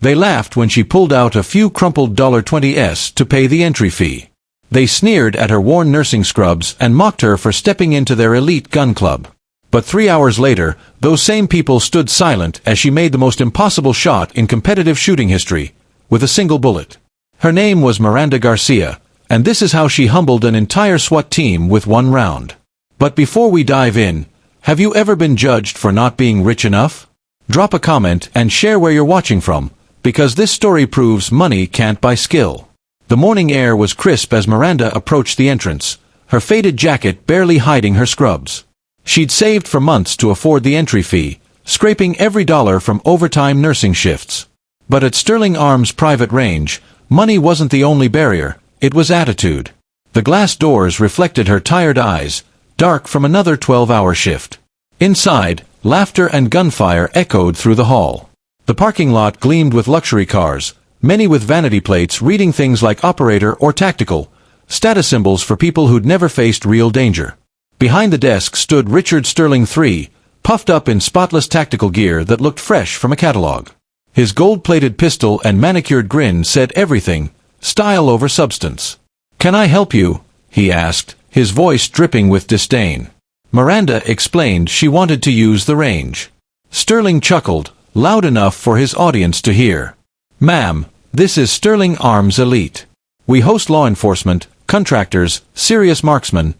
They laughed when she pulled out a few crumpled $20s to pay the entry fee. They sneered at her worn nursing scrubs and mocked her for stepping into their elite gun club. But 3 hours later, those same people stood silent as she made the most impossible shot in competitive shooting history, with a single bullet. Her name was Miranda Garcia, and this is how she humbled an entire SWAT team with one round. But before we dive in, have you ever been judged for not being rich enough? Drop a comment and share where you're watching from, because this story proves money can't buy skill. The morning air was crisp as Miranda approached the entrance, her faded jacket barely hiding her scrubs. She'd saved for months to afford the entry fee, scraping every dollar from overtime nursing shifts. But at Sterling Arms Private Range, money wasn't the only barrier, it was attitude. The glass doors reflected her tired eyes, dark from another 12-hour shift. Inside, laughter and gunfire echoed through the hall. The parking lot gleamed with luxury cars, many with vanity plates reading things like operator or tactical, status symbols for people who'd never faced real danger. Behind the desk stood Richard Sterling III, puffed up in spotless tactical gear that looked fresh from a catalog. His gold-plated pistol and manicured grin said everything, style over substance. "Can I help you?" he asked, his voice dripping with disdain. Miranda explained she wanted to use the range. Sterling chuckled, loud enough for his audience to hear. "Ma'am, this is Sterling Arms Elite. We host law enforcement, contractors, serious marksmen,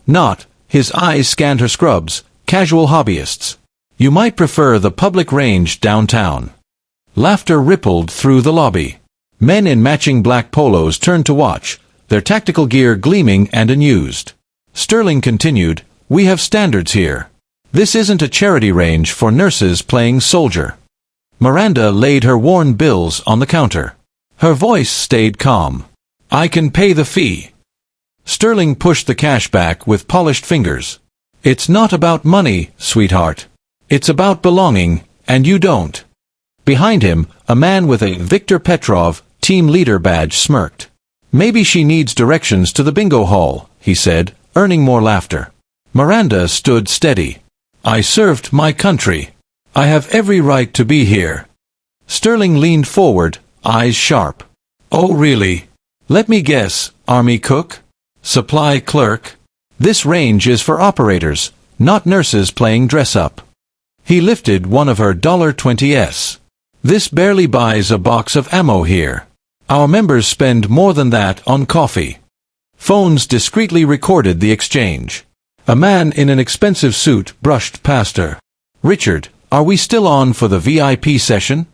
not," his eyes scanned her scrubs, "casual hobbyists. You might prefer the public range downtown." Laughter rippled through the lobby. Men in matching black polos turned to watch, their tactical gear gleaming and unused. Sterling continued, "We have standards here. This isn't a charity range for nurses playing soldier." Miranda laid her worn bills on the counter. Her voice stayed calm. "I can pay the fee." Sterling pushed the cash back with polished fingers. "It's not about money, sweetheart. It's about belonging, and you don't." Behind him, a man with a Viktor Petrov team leader badge smirked. "Maybe she needs directions to the bingo hall," he said, earning more laughter. Miranda stood steady. "I served my country. I have every right to be here." Sterling leaned forward, eyes sharp. "Oh really? Let me guess, Army cook? Supply clerk? This range is for operators, not nurses playing dress-up." He lifted one of her $20s. "This barely buys a box of ammo here. Our members spend more than that on coffee." Phones discreetly recorded the exchange. A man in an expensive suit brushed past her. "Richard, are we still on for the VIP session?"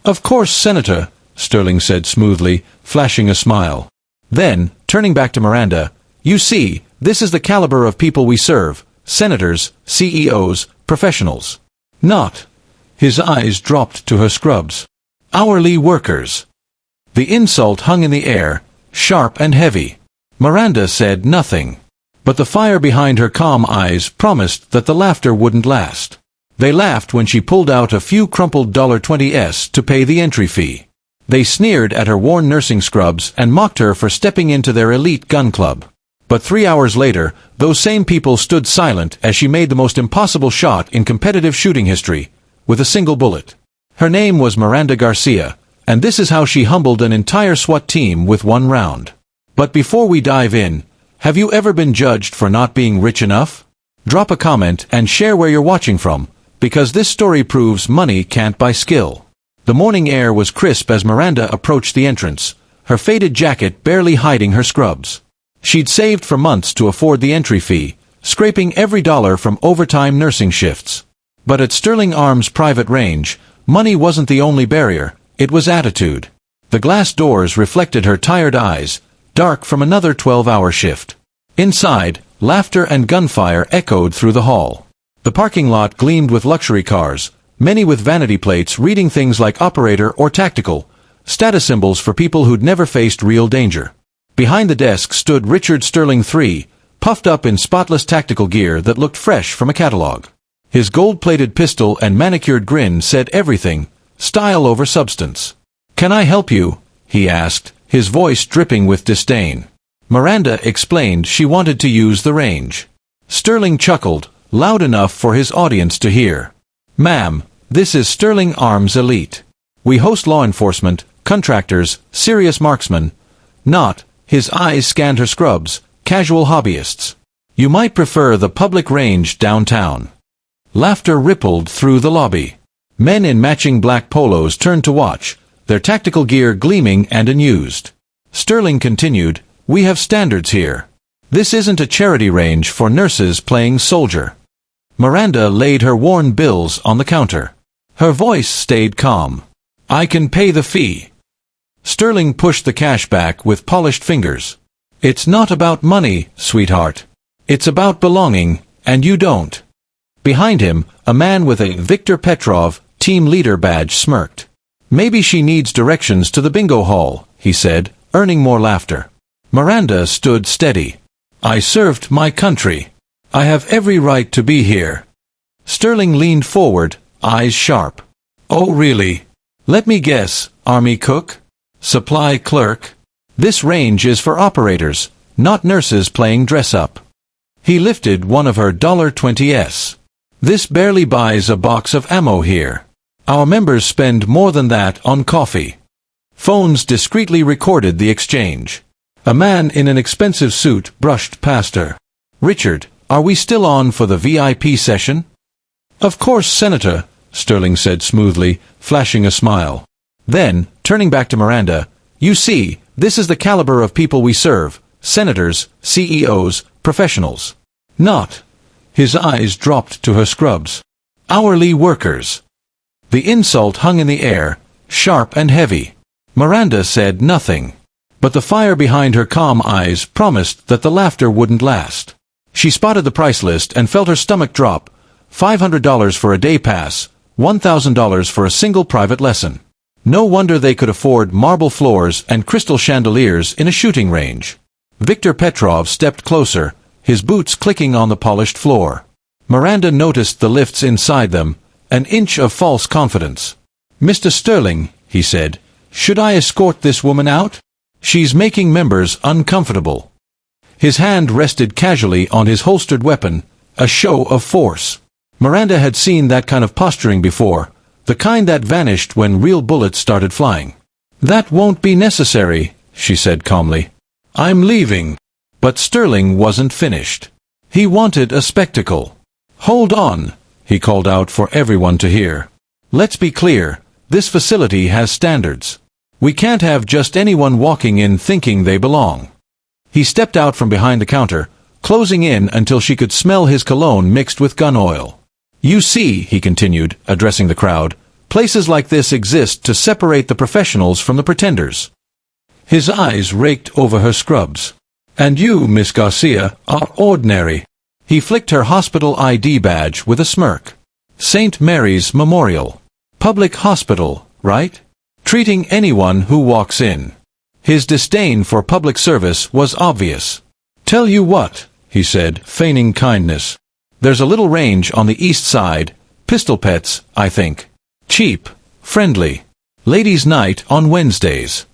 "Of course, Senator," Sterling said smoothly, flashing a smile. Then, turning back to Miranda, "You see, this is the caliber of people we serve, senators, CEOs, professionals. Not," his eyes dropped to her scrubs, "hourly workers." The insult hung in the air, sharp and heavy. Miranda said nothing. But the fire behind her calm eyes promised that the laughter wouldn't last. They laughed when she pulled out a few crumpled $20s to pay the entry fee. They sneered at her worn nursing scrubs and mocked her for stepping into their elite gun club. But 3 hours later, those same people stood silent as she made the most impossible shot in competitive shooting history, with a single bullet. Her name was Miranda Garcia, and this is how she humbled an entire SWAT team with one round. But before we dive in, have you ever been judged for not being rich enough? Drop a comment and share where you're watching from, because this story proves money can't buy skill. The morning air was crisp as Miranda approached the entrance, her faded jacket barely hiding her scrubs. She'd saved for months to afford the entry fee, scraping every dollar from overtime nursing shifts. But at Sterling Arms Private Range, money wasn't the only barrier, it was attitude. The glass doors reflected her tired eyes, dark from another 12-hour shift. Inside, laughter and gunfire echoed through the hall. The parking lot gleamed with luxury cars, many with vanity plates reading things like operator or tactical, status symbols for people who'd never faced real danger. Behind the desk stood Richard Sterling III, puffed up in spotless tactical gear that looked fresh from a catalog. His gold-plated pistol and manicured grin said everything, style over substance. "Can I help you?" he asked, his voice dripping with disdain. Miranda explained she wanted to use the range. Sterling chuckled, loud enough for his audience to hear. "Ma'am, this is Sterling Arms Elite. We host law enforcement, contractors, serious marksmen. Not, his eyes scanned her scrubs, casual hobbyists. You might prefer the public range downtown. Laughter rippled through the lobby. Men in matching black polos turned to watch, their tactical gear gleaming and unused. Sterling continued, "We have standards here. This isn't a charity range for nurses playing soldier." Miranda laid her worn bills on the counter. Her voice stayed calm. "I can pay the fee." Sterling pushed the cash back with polished fingers. "It's not about money, sweetheart. It's about belonging, and you don't." Behind him, a man with a Viktor Petrov team leader badge smirked. "Maybe she needs directions to the bingo hall," he said, earning more laughter. Miranda stood steady. "I served my country. I have every right to be here." Sterling leaned forward, eyes sharp. "Oh really? Let me guess, army cook? Supply clerk? This range is for operators, not nurses playing dress-up." He lifted one of her $20s. "This barely buys a box of ammo here. Our members spend more than that on coffee." Phones discreetly recorded the exchange. A man in an expensive suit brushed past her. "Richard, are we still on for the VIP session?" "Of course, Senator," Sterling said smoothly, flashing a smile. Then, turning back to Miranda, "You see, this is the caliber of people we serve, senators, CEOs, professionals. Not." His eyes dropped to her scrubs. "Hourly workers." The insult hung in the air, sharp and heavy. Miranda said nothing. But the fire behind her calm eyes promised that the laughter wouldn't last. She spotted the price list and felt her stomach drop. $500 for a day pass, $1,000 for a single private lesson. No wonder they could afford marble floors and crystal chandeliers in a shooting range. Viktor Petrov stepped closer, his boots clicking on the polished floor. Miranda noticed the lifts inside them, an inch of false confidence. "Mr. Sterling," he said, "should I escort this woman out? She's making members uncomfortable." His hand rested casually on his holstered weapon, a show of force. Miranda had seen that kind of posturing before, the kind that vanished when real bullets started flying. "That won't be necessary," she said calmly. "I'm leaving." But Sterling wasn't finished. He wanted a spectacle. "Hold on," he called out for everyone to hear. "Let's be clear, this facility has standards. We can't have just anyone walking in thinking they belong." He stepped out from behind the counter, closing in until she could smell his cologne mixed with gun oil. "You see," he continued, addressing the crowd, "places like this exist to separate the professionals from the pretenders." His eyes raked over her scrubs. "And you, Miss Garcia, are ordinary." He flicked her hospital ID badge with a smirk. "St. Mary's Memorial. Public hospital, right? Treating anyone who walks in." His disdain for public service was obvious. "Tell you what," he said, feigning kindness. "There's a little range on the east side, pistol pets, I think. Cheap, friendly. Ladies' night on Wednesdays."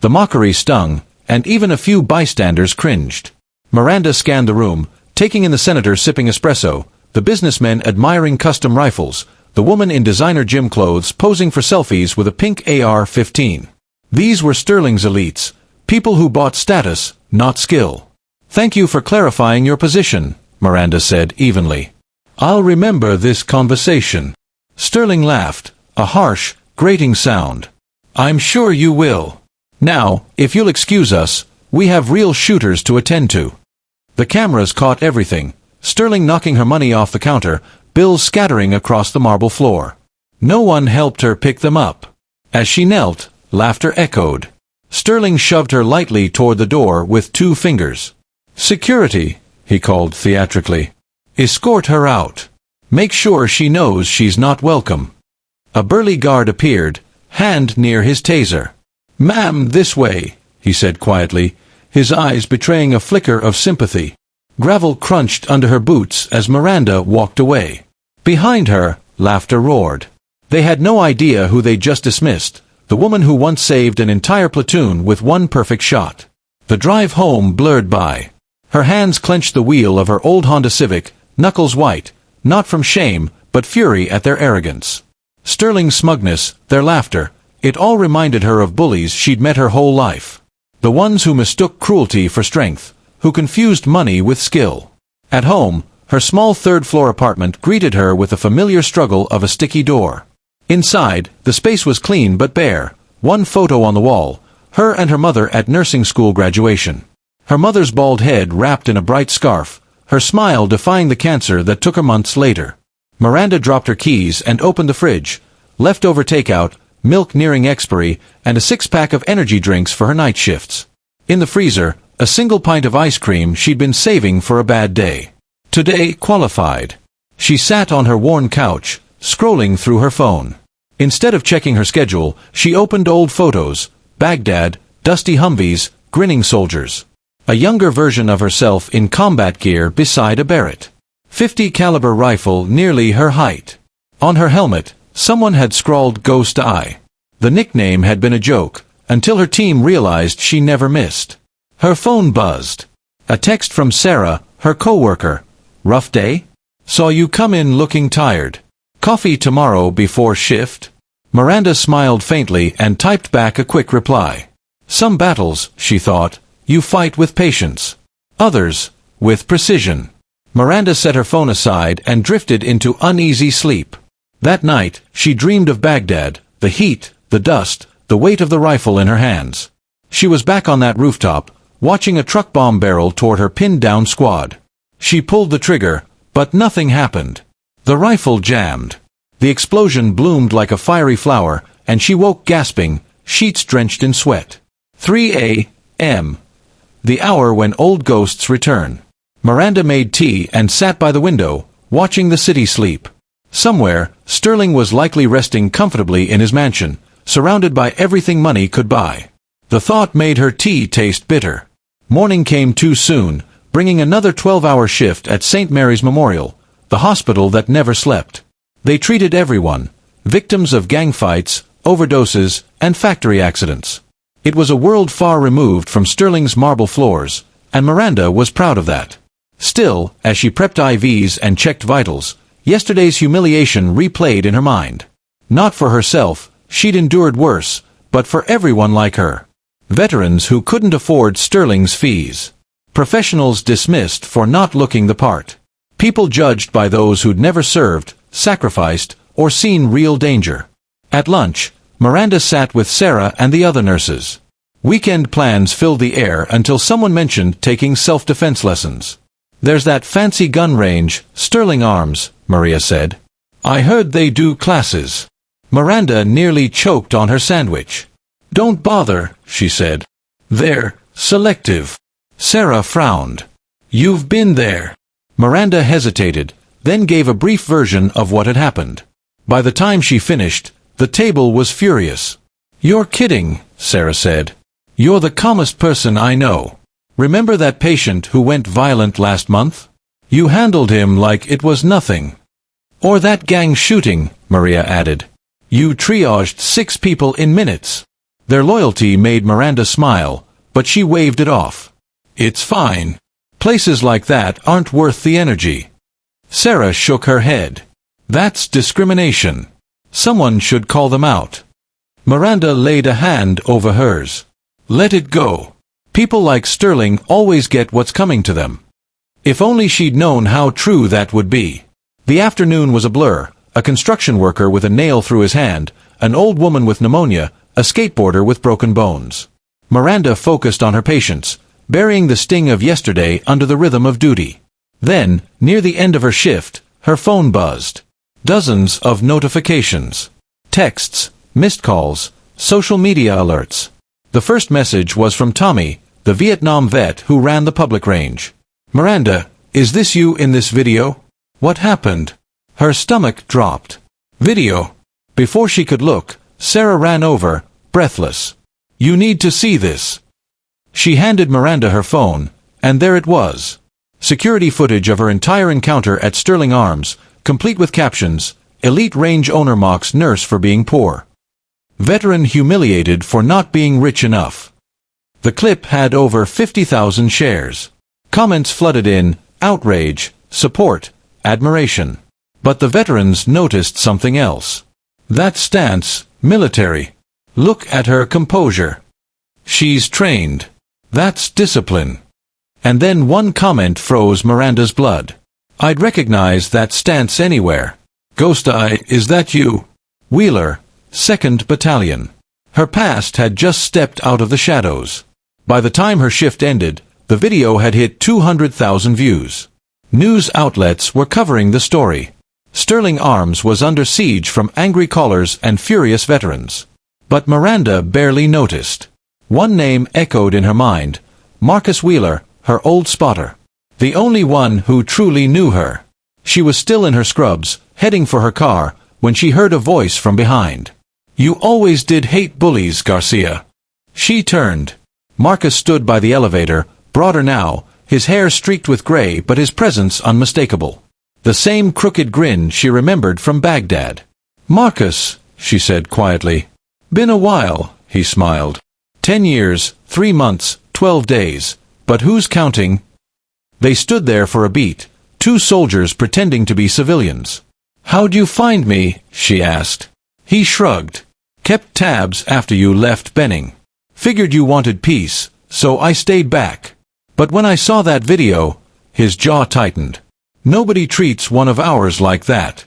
The mockery stung, and even a few bystanders cringed. Miranda scanned the room, taking in the senator sipping espresso, the businessmen admiring custom rifles, the woman in designer gym clothes posing for selfies with a pink AR-15. These were Sterling's elites, people who bought status, not skill. "Thank you for clarifying your position," Miranda said evenly. "I'll remember this conversation." Sterling laughed, a harsh, grating sound. "I'm sure you will. Now, if you'll excuse us, we have real shooters to attend to." The cameras caught everything, Sterling knocking her money off the counter, bills scattering across the marble floor. No one helped her pick them up. As she knelt, laughter echoed. Sterling shoved her lightly toward the door with 2 fingers. "Security," he called theatrically. "Escort her out. Make sure she knows she's not welcome." A burly guard appeared, hand near his taser. "Ma'am, this way," he said quietly, his eyes betraying a flicker of sympathy. Gravel crunched under her boots as Miranda walked away. Behind her, laughter roared. They had no idea who they'd just dismissed, the woman who once saved an entire platoon with one perfect shot. The drive home blurred by. Her hands clenched the wheel of her old Honda Civic, knuckles white, not from shame, but fury at their arrogance. Sterling's smugness, their laughter, It all reminded her of bullies she'd met her whole life. The ones who mistook cruelty for strength, who confused money with skill. At home, her small third-floor apartment greeted her with the familiar struggle of a sticky door. Inside, the space was clean but bare, one photo on the wall, her and her mother at nursing school graduation. Her mother's bald head wrapped in a bright scarf, her smile defying the cancer that took her months later. Miranda dropped her keys and opened the fridge. Leftover takeout, milk nearing expiry, and a six-pack of energy drinks for her night shifts. In the freezer, a single pint of ice cream she'd been saving for a bad day. Today qualified. She sat on her worn couch, scrolling through her phone. Instead of checking her schedule, she opened old photos, Baghdad, dusty Humvees, grinning soldiers. A younger version of herself in combat gear beside a Barrett. .50 caliber rifle nearly her height. On her helmet, someone had scrawled Ghost Eye. The nickname had been a joke, until her team realized she never missed. Her phone buzzed. A text from Sarah, her co-worker. Rough day? Saw you come in looking tired. Coffee tomorrow before shift? Miranda smiled faintly and typed back a quick reply. Some battles, she thought, you fight with patience. Others, with precision. Miranda set her phone aside and drifted into uneasy sleep. That night, she dreamed of Baghdad, the heat, the dust, the weight of the rifle in her hands. She was back on that rooftop, watching a truck bomb barrel toward her pinned-down squad. She pulled the trigger, but nothing happened. The rifle jammed. The explosion bloomed like a fiery flower, and she woke gasping, sheets drenched in sweat. 3 a.m. The hour when old ghosts return. Miranda made tea and sat by the window, watching the city sleep. Somewhere, Sterling was likely resting comfortably in his mansion, surrounded by everything money could buy. The thought made her tea taste bitter. Morning came too soon, bringing another 12-hour shift at St. Mary's Memorial, the hospital that never slept. They treated everyone, victims of gang fights, overdoses, and factory accidents. It was a world far removed from Sterling's marble floors, and Miranda was proud of that. Still, as she prepped IVs and checked vitals, yesterday's humiliation replayed in her mind. Not for herself, she'd endured worse, but for everyone like her. Veterans who couldn't afford Sterling's fees. Professionals dismissed for not looking the part. People judged by those who'd never served, sacrificed, or seen real danger. At lunch, Miranda sat with Sarah and the other nurses. Weekend plans filled the air until someone mentioned taking self-defense lessons. There's that fancy gun range, Sterling Arms, Maria said. I heard they do classes. Miranda nearly choked on her sandwich. Don't bother, she said. They're selective. Sarah frowned. You've been there. Miranda hesitated, then gave a brief version of what had happened. By the time she finished, the table was furious. You're kidding, Sarah said. You're the calmest person I know. Remember that patient who went violent last month? You handled him like it was nothing. Or that gang shooting, Maria added. You triaged 6 people in minutes. Their loyalty made Miranda smile, but she waved it off. It's fine. Places like that aren't worth the energy. Sarah shook her head. That's discrimination. Someone should call them out. Miranda laid a hand over hers. Let it go. People like Sterling always get what's coming to them. If only she'd known how true that would be. The afternoon was a blur, a construction worker with a nail through his hand, an old woman with pneumonia, a skateboarder with broken bones. Miranda focused on her patients, burying the sting of yesterday under the rhythm of duty. Then, near the end of her shift, her phone buzzed. Dozens of notifications. Texts, missed calls, social media alerts. The first message was from Tommy, the Vietnam vet who ran the public range. Miranda, is this you in this video? What happened? Her stomach dropped. Video. Before she could look, Sarah ran over, breathless. You need to see this. She handed Miranda her phone, and there it was. Security footage of her entire encounter at Sterling Arms, complete with captions, Elite Range Owner mocks nurse for being poor. Veteran humiliated for not being rich enough. The clip had over 50,000 shares. Comments flooded in, outrage, support, admiration. But the veterans noticed something else. That stance, military. Look at her composure. She's trained. That's discipline. And then one comment froze Miranda's blood. I'd recognize that stance anywhere. Ghost Eye, is that you? Wheeler, 2nd Battalion. Her past had just stepped out of the shadows. By the time her shift ended, the video had hit 200,000 views. News outlets were covering the story. Sterling Arms was under siege from angry callers and furious veterans. But Miranda barely noticed. One name echoed in her mind: Marcus Wheeler, her old spotter. The only one who truly knew her. She was still in her scrubs, heading for her car, when she heard a voice from behind. You always did hate bullies, Garcia. She turned. Marcus stood by the elevator, broader now, his hair streaked with gray but his presence unmistakable. The same crooked grin she remembered from Baghdad. Marcus, she said quietly. Been a while, he smiled. 10 years, 3 months, 12 days. But who's counting? They stood there for a beat, 2 soldiers pretending to be civilians. How'd you find me? She asked. He shrugged. Kept tabs after you left Benning. Figured you wanted peace, so I stayed back. But when I saw that video, his jaw tightened. Nobody treats one of ours like that.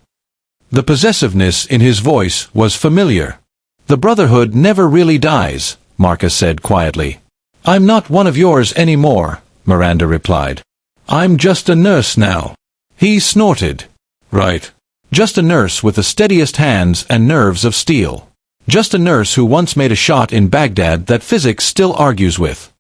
The possessiveness in his voice was familiar. The Brotherhood never really dies, Marcus said quietly. I'm not one of yours anymore, Miranda replied. I'm just a nurse now. He snorted. Right. Just a nurse with the steadiest hands and nerves of steel. Just a nurse who once made a shot in Baghdad that physics still argues with.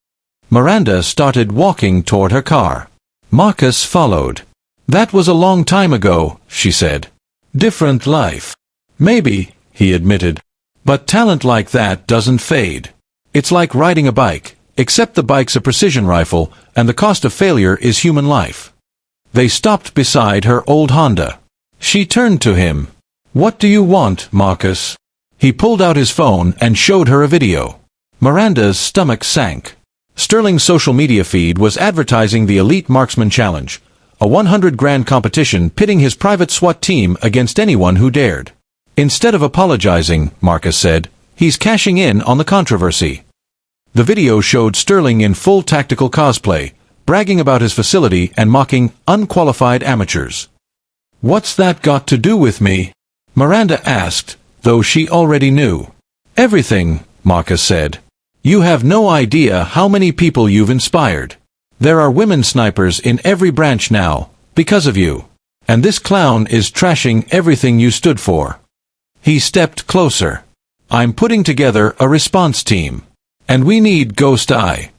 Miranda started walking toward her car. Marcus followed. That was a long time ago, she said. Different life. Maybe, he admitted. But talent like that doesn't fade. It's like riding a bike, except the bike's a precision rifle, and the cost of failure is human life. They stopped beside her old Honda. She turned to him. What do you want, Marcus? He pulled out his phone and showed her a video. Miranda's stomach sank. Sterling's social media feed was advertising the Elite Marksman Challenge, a 100-grand competition pitting his private SWAT team against anyone who dared. Instead of apologizing, Marcus said, he's cashing in on the controversy. The video showed Sterling in full tactical cosplay, bragging about his facility and mocking unqualified amateurs. What's that got to do with me? Miranda asked, though she already knew. Everything, Marcus said. You have no idea how many people you've inspired. There are women snipers in every branch now, because of you. And this clown is trashing everything you stood for. He stepped closer. I'm putting together a response team. And we need Ghost Eye.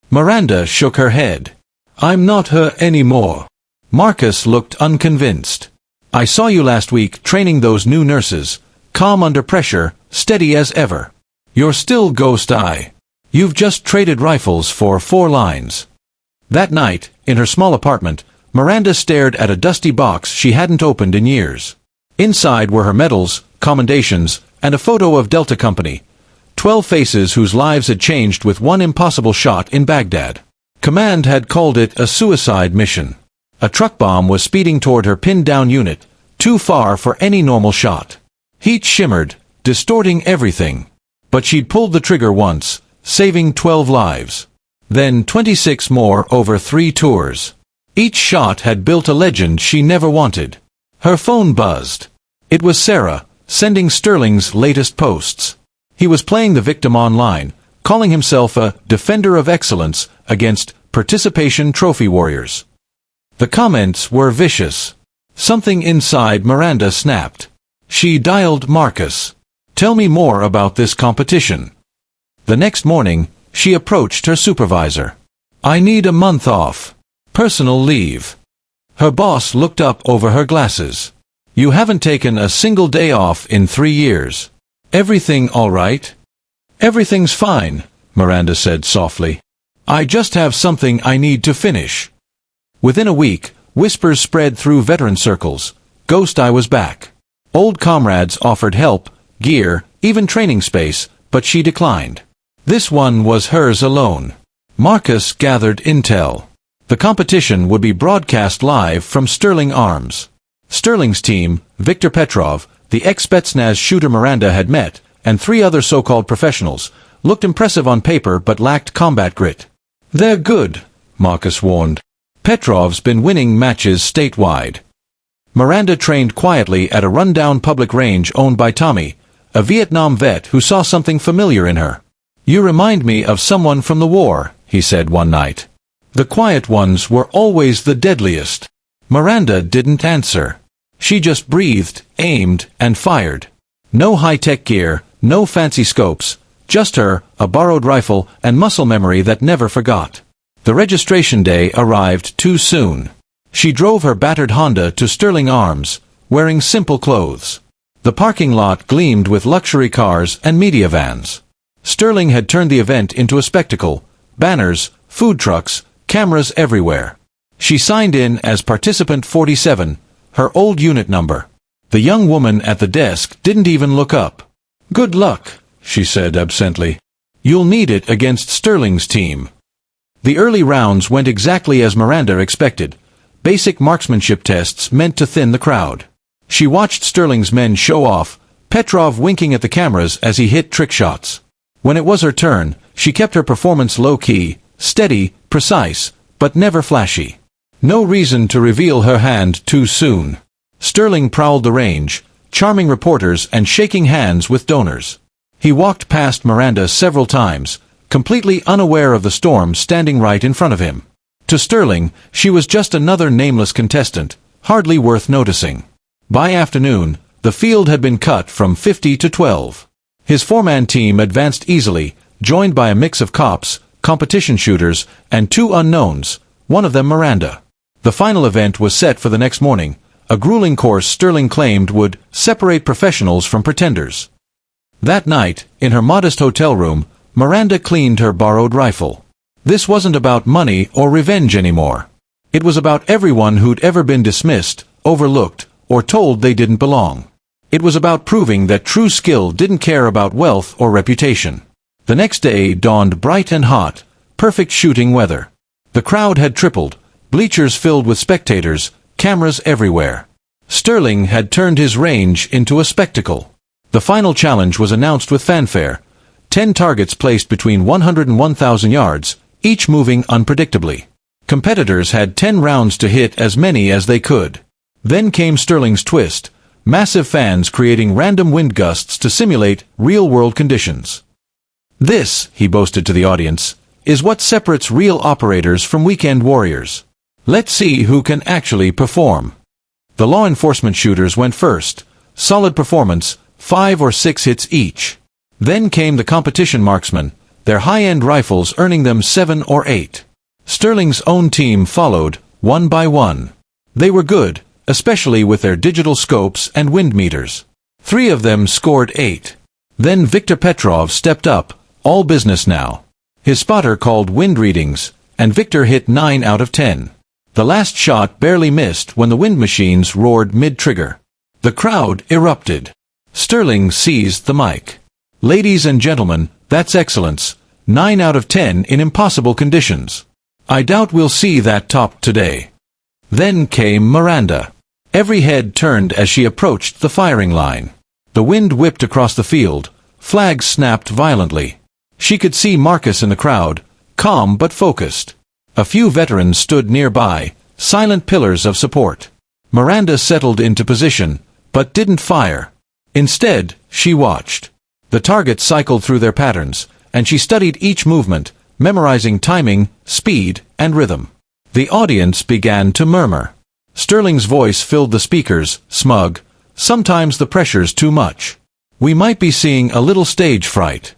Miranda shook her head. I'm not her anymore. Marcus looked unconvinced. I saw you last week training those new nurses, calm under pressure, steady as ever. You're still Ghost Eye. You've just traded rifles for 4 lines. That night, in her small apartment, Miranda stared at a dusty box she hadn't opened in years. Inside were her medals, commendations, and a photo of Delta Company. 12 faces whose lives had changed with one impossible shot in Baghdad. Command had called it a suicide mission. A truck bomb was speeding toward her pinned-down unit, too far for any normal shot. Heat shimmered, distorting everything. But she'd pulled the trigger once, saving 12 lives. Then 26 more over 3 tours. Each shot had built a legend she never wanted. Her phone buzzed. It was Sarah, sending Sterling's latest posts. He was playing the victim online, calling himself a defender of excellence against participation trophy warriors. The comments were vicious. Something inside Miranda snapped. She dialed Marcus. Tell me more about this competition. The next morning, she approached her supervisor. I need a month off. Personal leave. Her boss looked up over her glasses. You haven't taken a single day off in 3 years. Everything all right? Everything's fine, Miranda said softly. I just have something I need to finish. Within a week, whispers spread through veteran circles. Ghost Eye was back. Old comrades offered help, gear, even training space, but she declined. This one was hers alone. Marcus gathered intel. The competition would be broadcast live from Sterling Arms. Sterling's team, Victor Petrov, the ex-Spetsnaz shooter Miranda had met, and 3 other so-called professionals, looked impressive on paper but lacked combat grit. "They're good," Marcus warned. "Petrov's been winning matches statewide." Miranda trained quietly at a rundown public range owned by Tommy, a Vietnam vet who saw something familiar in her. "You remind me of someone from the war," he said one night. "The quiet ones were always the deadliest." Miranda didn't answer. She just breathed, aimed, and fired. No high-tech gear, no fancy scopes, just her, a borrowed rifle, and muscle memory that never forgot. The registration day arrived too soon. She drove her battered Honda to Sterling Arms, wearing simple clothes. The parking lot gleamed with luxury cars and media vans. Sterling had turned the event into a spectacle: banners, food trucks, cameras everywhere. She signed in as participant 47, her old unit number. The young woman at the desk didn't even look up. "Good luck," she said absently. "You'll need it against Sterling's team." The early rounds went exactly as Miranda expected. Basic marksmanship tests meant to thin the crowd. She watched Sterling's men show off, Petrov winking at the cameras as he hit trick shots. When it was her turn, she kept her performance low-key, steady, precise, but never flashy. No reason to reveal her hand too soon. Sterling prowled the range, charming reporters and shaking hands with donors. He walked past Miranda several times, completely unaware of the storm standing right in front of him. To Sterling, she was just another nameless contestant, hardly worth noticing. By afternoon, the field had been cut from 50 to 12. His four-man team advanced easily, joined by a mix of cops, competition shooters, and 2 unknowns, one of them Miranda. The final event was set for the next morning, a grueling course Sterling claimed would separate professionals from pretenders. That night, in her modest hotel room, Miranda cleaned her borrowed rifle. This wasn't about money or revenge anymore. It was about everyone who'd ever been dismissed, overlooked, or told they didn't belong. It was about proving that true skill didn't care about wealth or reputation. The next day dawned bright and hot, perfect shooting weather. The crowd had tripled, bleachers filled with spectators, cameras everywhere. Sterling had turned his range into a spectacle. The final challenge was announced with fanfare. 10 targets placed between 100 and 1,000 yards, each moving unpredictably. Competitors had 10 rounds to hit as many as they could. Then came Sterling's twist, massive fans creating random wind gusts to simulate real-world conditions. "This," he boasted to the audience, "is what separates real operators from weekend warriors. Let's see who can actually perform." The law enforcement shooters went first, solid performance, 5 or 6 hits each. Then came the competition marksmen, their high-end rifles earning them 7 or 8. Sterling's own team followed, one by one. They were good, especially with their digital scopes and wind meters. 3 of them scored 8. Then Viktor Petrov stepped up, all business now. His spotter called wind readings, and Viktor hit 9 out of 10. The last shot barely missed when the wind machines roared mid-trigger. The crowd erupted. Sterling seized the mic. "Ladies and gentlemen, that's excellence. 9 out of 10 in impossible conditions. I doubt we'll see that top today." Then came Miranda. Every head turned as she approached the firing line. The wind whipped across the field. Flags snapped violently. She could see Marcus in the crowd, calm but focused. A few veterans stood nearby, silent pillars of support. Miranda settled into position, but didn't fire. Instead, she watched. The targets cycled through their patterns, and she studied each movement, memorizing timing, speed, and rhythm. The audience began to murmur. Sterling's voice filled the speakers, smug. "Sometimes the pressure's too much. We might be seeing a little stage fright."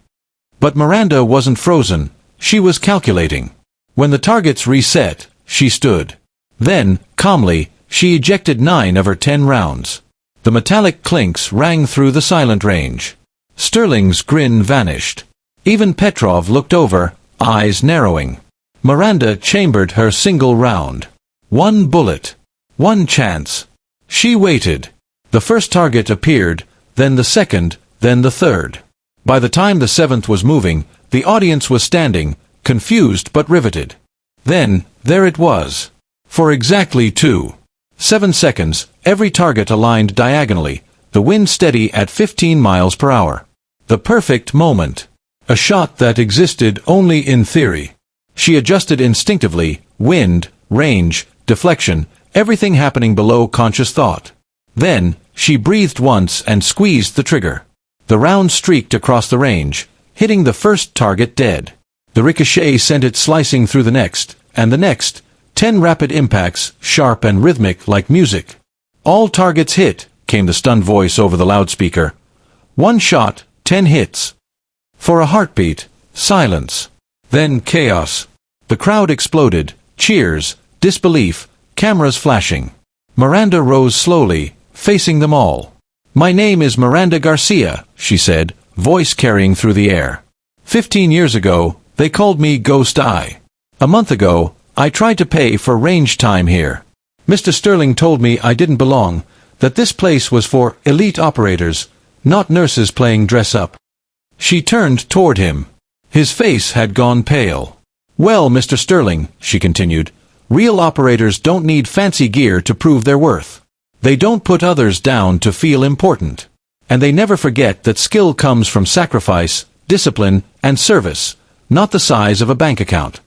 But Miranda wasn't frozen. She was calculating. When the targets reset, she stood. Then, calmly, she ejected 9 of her 10 rounds. The metallic clinks rang through the silent range. Sterling's grin vanished. Even Petrov looked over, eyes narrowing. Miranda chambered her single round. 1 bullet. 1 chance. She waited. The first target appeared, then the second, then the third. By the time the 7th was moving, the audience was standing, confused but riveted. Then, there it was. For exactly 2.7 seconds, every target aligned diagonally, the wind steady at 15 miles per hour. The perfect moment. A shot that existed only in theory. She adjusted instinctively, wind, range, deflection, everything happening below conscious thought. Then, she breathed once and squeezed the trigger. The round streaked across the range, hitting the first target dead. The ricochet sent it slicing through the next, and the next, 10 rapid impacts, sharp and rhythmic like music. "All targets hit," came the stunned voice over the loudspeaker. "One shot, 10 hits." For a heartbeat, silence. Then chaos. The crowd exploded, cheers, disbelief, cameras flashing. Miranda rose slowly, facing them all. "My name is Miranda Garcia," she said, voice carrying through the air. 15 years ago, they called me Ghost Eye. A month ago, I tried to pay for range time here. Mr. Sterling told me I didn't belong, that this place was for elite operators, not nurses playing dress-up. She turned toward him. His face had gone pale. "Well, Mr. Sterling," she continued, "real operators don't need fancy gear to prove their worth. They don't put others down to feel important. And they never forget that skill comes from sacrifice, discipline, and service, not the size of a bank account."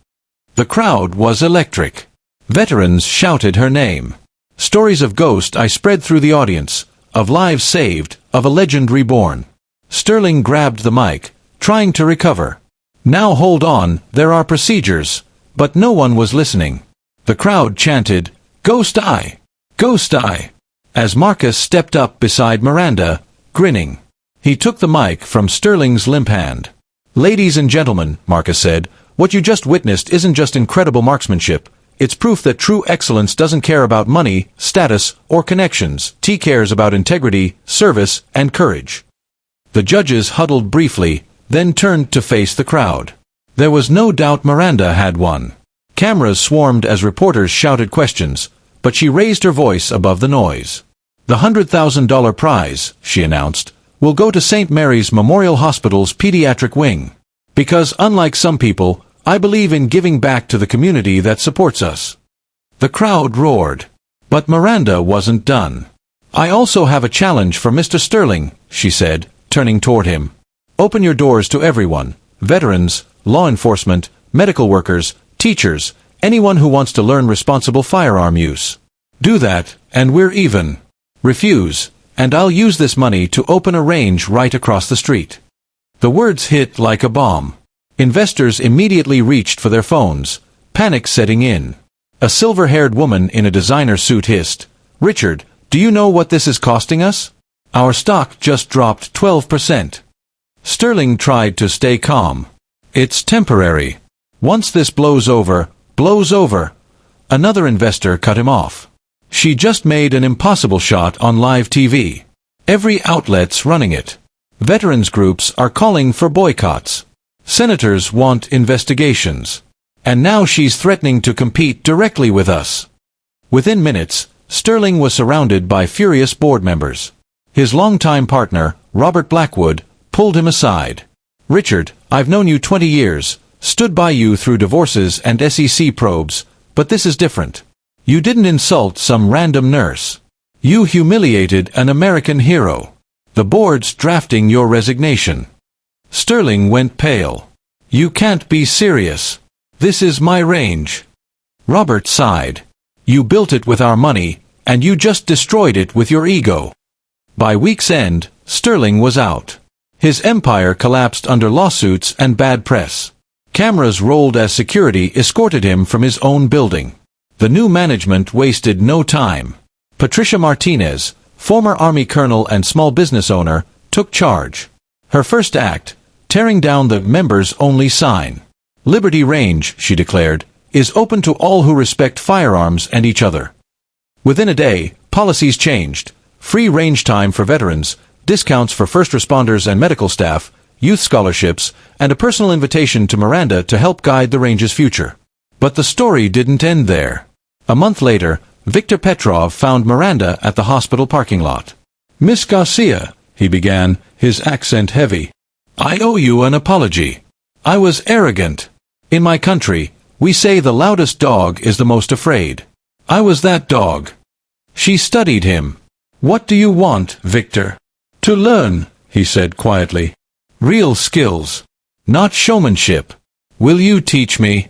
The crowd was electric. Veterans shouted her name. Stories of Ghost I spread through the audience, of lives saved, of a legend reborn. Sterling grabbed the mic, trying to recover. "Now hold on, there are procedures." But no one was listening. The crowd chanted, "Ghost Eye! Ghost Eye!" as Marcus stepped up beside Miranda, grinning. He took the mic from Sterling's limp hand. "Ladies and gentlemen," Marcus said, "what you just witnessed isn't just incredible marksmanship. It's proof that true excellence doesn't care about money, status, or connections. T cares about integrity, service, and courage." The judges huddled briefly, then turned to face the crowd. There was no doubt Miranda had won. Cameras swarmed as reporters shouted questions, but she raised her voice above the noise. "The $100,000 prize," she announced, "will go to St. Mary's Memorial Hospital's pediatric wing. Because unlike some people, I believe in giving back to the community that supports us." The crowd roared. But Miranda wasn't done. "I also have a challenge for Mr. Sterling," she said, turning toward him. "Open your doors to everyone, veterans, law enforcement, medical workers, teachers, anyone who wants to learn responsible firearm use. Do that, and we're even. Refuse, and I'll use this money to open a range right across the street." The words hit like a bomb. Investors immediately reached for their phones, panic setting in. A silver-haired woman in a designer suit hissed, "Richard, do you know what this is costing us? Our stock just dropped 12%. Sterling tried to stay calm. "It's temporary. Once this blows over, Another investor cut him off. "She just made an impossible shot on live TV. Every outlet's running it. Veterans groups are calling for boycotts. Senators want investigations. And now she's threatening to compete directly with us." Within minutes, Sterling was surrounded by furious board members. His longtime partner, Robert Blackwood, pulled him aside. "Richard, I've known you 20 years, stood by you through divorces and SEC probes, but this is different. You didn't insult some random nurse. You humiliated an American hero. The board's drafting your resignation." Sterling went pale. "You can't be serious. This is my range." Robert sighed. "You built it with our money, and you just destroyed it with your ego." By week's end, Sterling was out. His empire collapsed under lawsuits and bad press. Cameras rolled as security escorted him from his own building. The new management wasted no time. Patricia Martinez, former Army colonel and small business owner, took charge. Her first act, tearing down the members-only sign. "Liberty Range," she declared, "is open to all who respect firearms and each other." Within a day, policies changed. Free range time for veterans, discounts for first responders and medical staff, youth scholarships, and a personal invitation to Miranda to help guide the range's future. But the story didn't end there. A month later, Victor Petrov found Miranda at the hospital parking lot. "Miss Garcia," he began, his accent heavy, "I owe you an apology. I was arrogant. In my country, we say the loudest dog is the most afraid. I was that dog." She studied him. "What do you want, Victor?" "To learn," he said quietly. Real skills. Not showmanship. Will you teach me?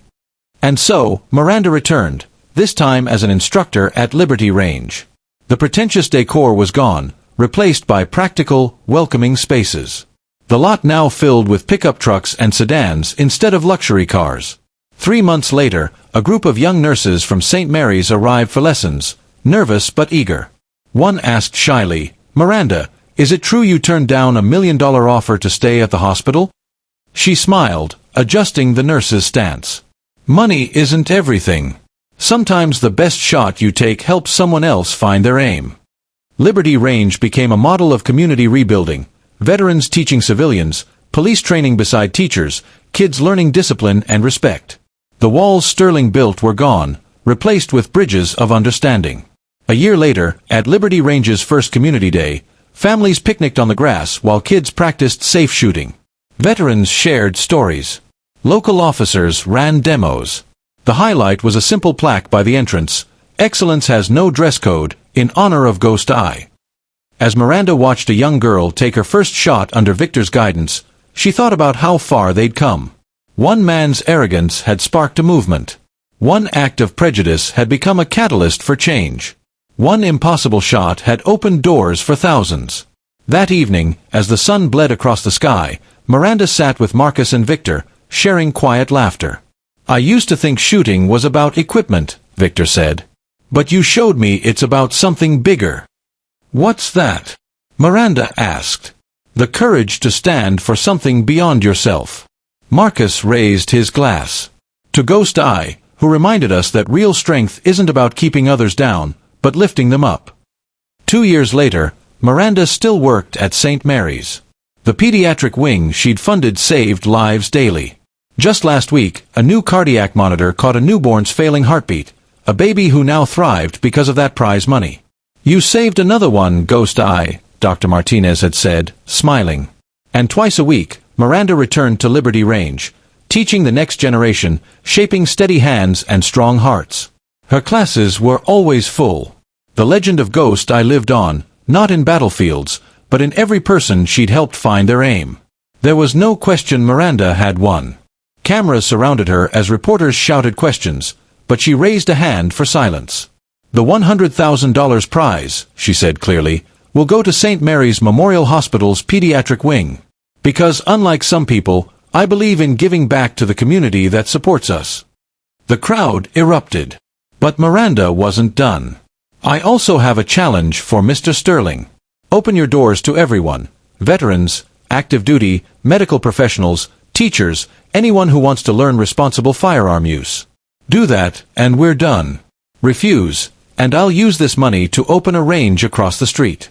And so, Miranda returned, this time as an instructor at Liberty Range. The pretentious decor was gone, replaced by practical, welcoming spaces. The lot now filled with pickup trucks and sedans instead of luxury cars. 3 months later, a group of young nurses from St. Mary's arrived for lessons, nervous but eager. One asked shyly, "Miranda, is it true you turned down $1 million offer to stay at the hospital?" She smiled, adjusting the nurse's stance. Money isn't everything. Sometimes the best shot you take helps someone else find their aim. Liberty Range became a model of community rebuilding, veterans teaching civilians, police training beside teachers, kids learning discipline and respect. The walls Sterling built were gone, replaced with bridges of understanding. A year later, at Liberty Range's first Community Day, families picnicked on the grass while kids practiced safe shooting. Veterans shared stories. Local officers ran demos. The highlight was a simple plaque by the entrance, "Excellence has no dress code, in honor of Ghost Eye." As Miranda watched a young girl take her first shot under Victor's guidance, she thought about how far they'd come. One man's arrogance had sparked a movement. One act of prejudice had become a catalyst for change. One impossible shot had opened doors for thousands. That evening, as the sun bled across the sky, Miranda sat with Marcus and Victor, sharing quiet laughter. "I used to think shooting was about equipment," Victor said. "But you showed me it's about something bigger." "What's that?" Miranda asked. "The courage to stand for something beyond yourself." Marcus raised his glass. "To Ghost Eye, who reminded us that real strength isn't about keeping others down, but lifting them up." 2 years later, Miranda still worked at St. Mary's. The pediatric wing she'd funded saved lives daily. Just last week, a new cardiac monitor caught a newborn's failing heartbeat, a baby who now thrived because of that prize money. "You saved another one, Ghost Eye," Dr. Martinez had said, smiling. And twice a week, Miranda returned to Liberty Range, teaching the next generation, shaping steady hands and strong hearts. Her classes were always full. The legend of Ghost Eye lived on, not in battlefields, but in every person she'd helped find their aim. There was no question Miranda had won. Cameras surrounded her as reporters shouted questions, but she raised a hand for silence. "The $100,000 prize," she said clearly, "will go to St. Mary's Memorial Hospital's pediatric wing. Because, unlike some people, I believe in giving back to the community that supports us." The crowd erupted. But Miranda wasn't done. "I also have a challenge for Mr. Sterling. Open your doors to everyone, veterans, active duty, medical professionals, teachers, anyone who wants to learn responsible firearm use. Do that, and we're done. Refuse, and I'll use this money to open a range across the street."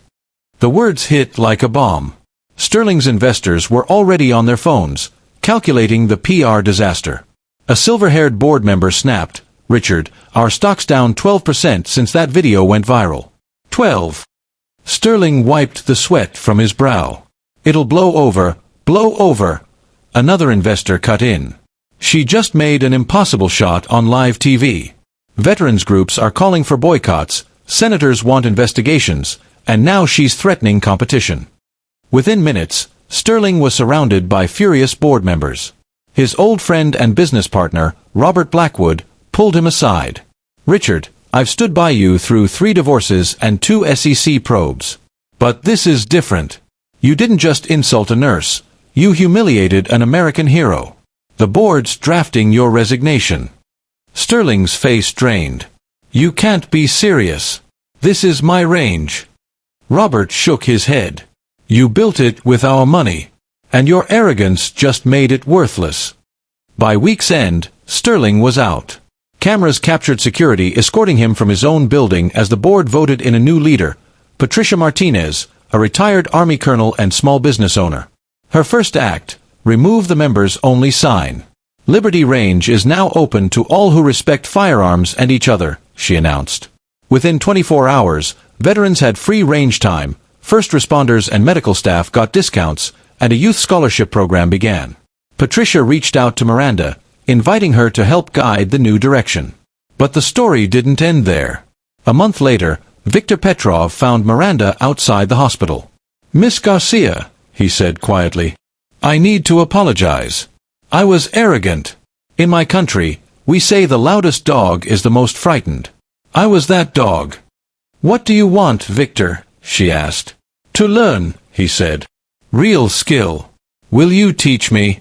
The words hit like a bomb. Sterling's investors were already on their phones, calculating the PR disaster. A silver-haired board member snapped, "Richard, our stock's down 12% since that video went viral." 12. Sterling wiped the sweat from his brow. "It'll blow over, blow over." Another investor cut in. "She just made an impossible shot on live TV. Veterans groups are calling for boycotts, senators want investigations, and now she's threatening competition." Within minutes, Sterling was surrounded by furious board members. His old friend and business partner, Robert Blackwood, pulled him aside. "Richard, I've stood by you through 3 divorces and 2 SEC probes. But this is different. You didn't just insult a nurse. You humiliated an American hero. The board's drafting your resignation." Sterling's face drained. "You can't be serious. This is my range." Robert shook his head. "You built it with our money. And your arrogance just made it worthless." By week's end, Sterling was out. Cameras captured security escorting him from his own building as the board voted in a new leader, Patricia Martinez, a retired Army colonel and small business owner. Her first act, remove the members-only sign. "Liberty Range is now open to all who respect firearms and each other," she announced. Within 24 hours, veterans had free range time, first responders and medical staff got discounts, and a youth scholarship program began. Patricia reached out to Miranda, inviting her to help guide the new direction. But the story didn't end there. A month later, Victor Petrov found Miranda outside the hospital. "Miss Garcia," he said quietly, I need to apologize. I was arrogant. In my country, we say the loudest dog is the most frightened. I was that dog. What do you want, Victor? She asked. To learn, he said. Real skill. Will you teach me?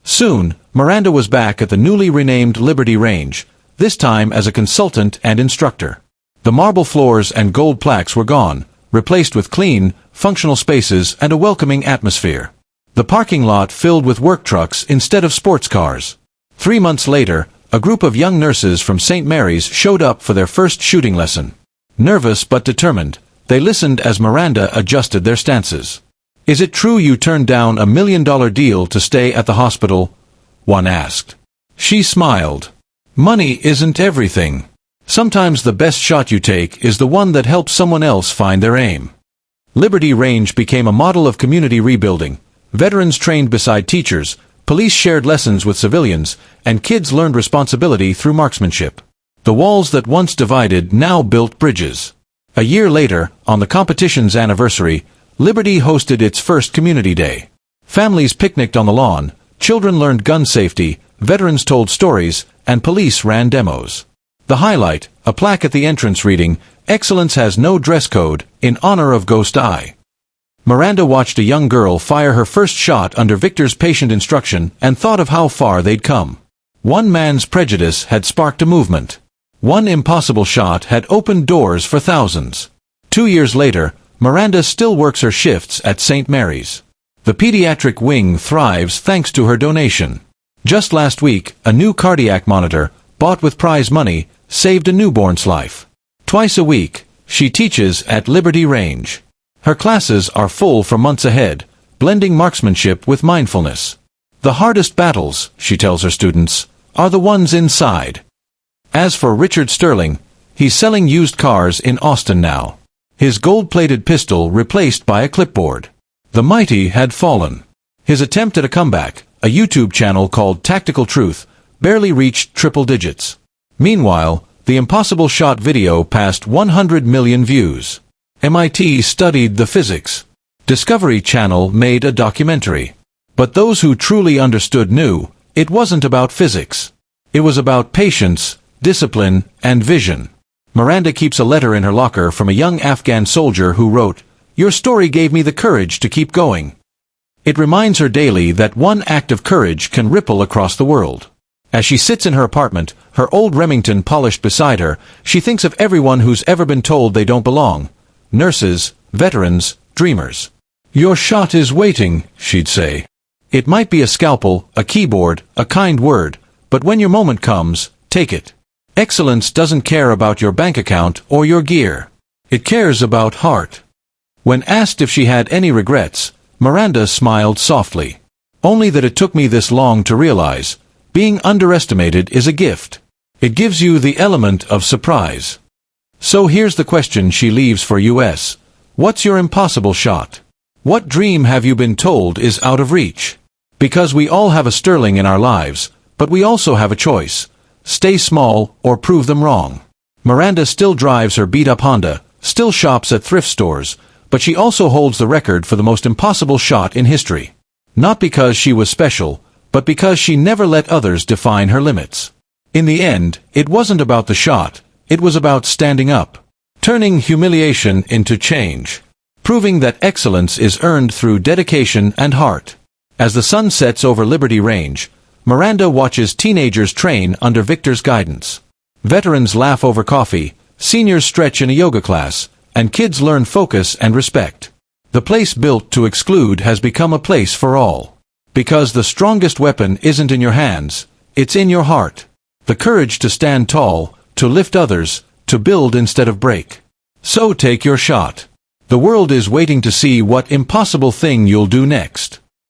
Soon, Miranda was back at the newly renamed Liberty Range, this time as a consultant and instructor. The marble floors and gold plaques were gone, replaced with clean, functional spaces and a welcoming atmosphere. The parking lot filled with work trucks instead of sports cars. 3 months later, a group of young nurses from St. Mary's showed up for their first shooting lesson. Nervous but determined, they listened as Miranda adjusted their stances. Is it true you turned down $1 million deal to stay at the hospital? One asked. She smiled. Money isn't everything. Sometimes the best shot you take is the one that helps someone else find their aim. Liberty Range became a model of community rebuilding. Veterans trained beside teachers, police shared lessons with civilians, and kids learned responsibility through marksmanship. The walls that once divided now built bridges. A year later, on the competition's anniversary, Liberty hosted its first Community Day. Families picnicked on the lawn, children learned gun safety, veterans told stories, and police ran demos. The highlight, a plaque at the entrance reading, "Excellence has no dress code, in honor of Ghost Eye." Miranda watched a young girl fire her first shot under Victor's patient instruction and thought of how far they'd come. One man's prejudice had sparked a movement. One impossible shot had opened doors for thousands. 2 years later, Miranda still works her shifts at St. Mary's. The pediatric wing thrives thanks to her donation. Just last week, a new cardiac monitor, bought with prize money, saved a newborn's life. Twice a week, she teaches at Liberty Range. Her classes are full for months ahead, blending marksmanship with mindfulness. The hardest battles, she tells her students, are the ones inside. As for Richard Sterling, he's selling used cars in Austin now. His gold-plated pistol replaced by a clipboard. The mighty had fallen. His attempt at a comeback, a YouTube channel called Tactical Truth, barely reached triple digits. Meanwhile, the Impossible Shot video passed 100 million views. MIT studied the physics. Discovery Channel made a documentary. But those who truly understood knew, it wasn't about physics. It was about patience, discipline, and vision. Miranda keeps a letter in her locker from a young Afghan soldier who wrote, "Your story gave me the courage to keep going." It reminds her daily that one act of courage can ripple across the world. As she sits in her apartment, her old Remington polished beside her, she thinks of everyone who's ever been told they don't belong. Nurses, veterans, dreamers. "Your shot is waiting," she'd say. It might be a scalpel, a keyboard, a kind word, but when your moment comes, take it. Excellence doesn't care about your bank account or your gear. It cares about heart. When asked if she had any regrets, Miranda smiled softly. Only that it took me this long to realize, being underestimated is a gift. It gives you the element of surprise. So here's the question she leaves for US. What's your impossible shot? What dream have you been told is out of reach? Because we all have a Sterling in our lives, but we also have a choice. Stay small or prove them wrong. Miranda still drives her beat-up Honda, still shops at thrift stores, but she also holds the record for the most impossible shot in history. Not because she was special, but because she never let others define her limits. In the end, it wasn't about the shot, it was about standing up. Turning humiliation into change. Proving that excellence is earned through dedication and heart. As the sun sets over Liberty Range, Miranda watches teenagers train under Victor's guidance. Veterans laugh over coffee, seniors stretch in a yoga class, and kids learn focus and respect. The place built to exclude has become a place for all. Because the strongest weapon isn't in your hands, it's in your heart. The courage to stand tall, to lift others, to build instead of break. So take your shot. The world is waiting to see what impossible thing you'll do next.